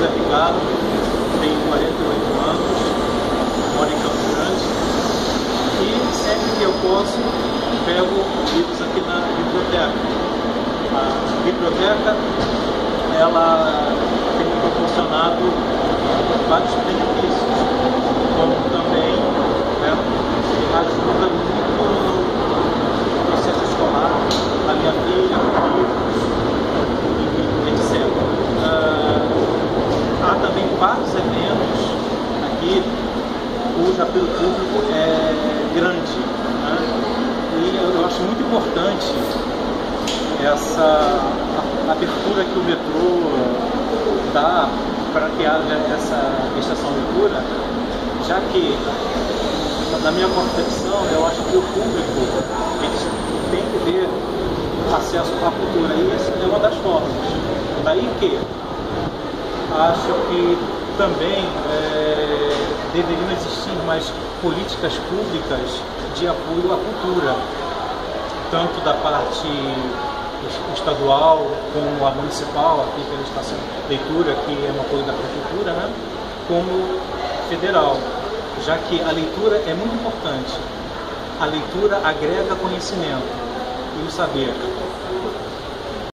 José Vigalo, tenho 48 anos, moro em Campo Grande e sempre que eu posso pego livros aqui na biblioteca. A biblioteca, ela tem me proporcionado vários benefícios, como também, né, ajuda muito no processo escolar, a minha filha, livros, etc. Há também vários eventos aqui cujo apelo público é grande, né? E eu acho muito importante essa abertura que o metrô dá para que haja essa estação leitura, já que, na minha concepção, eu acho que o público tem que ter acesso à cultura, e essa é uma das formas. Daí que acho que também deveriam existir mais políticas públicas de apoio à cultura, tanto da parte estadual como a municipal, aqui pela estação leitura, que é um apoio da prefeitura, né, como federal, já que a leitura é muito importante. A leitura agrega conhecimento e o saber.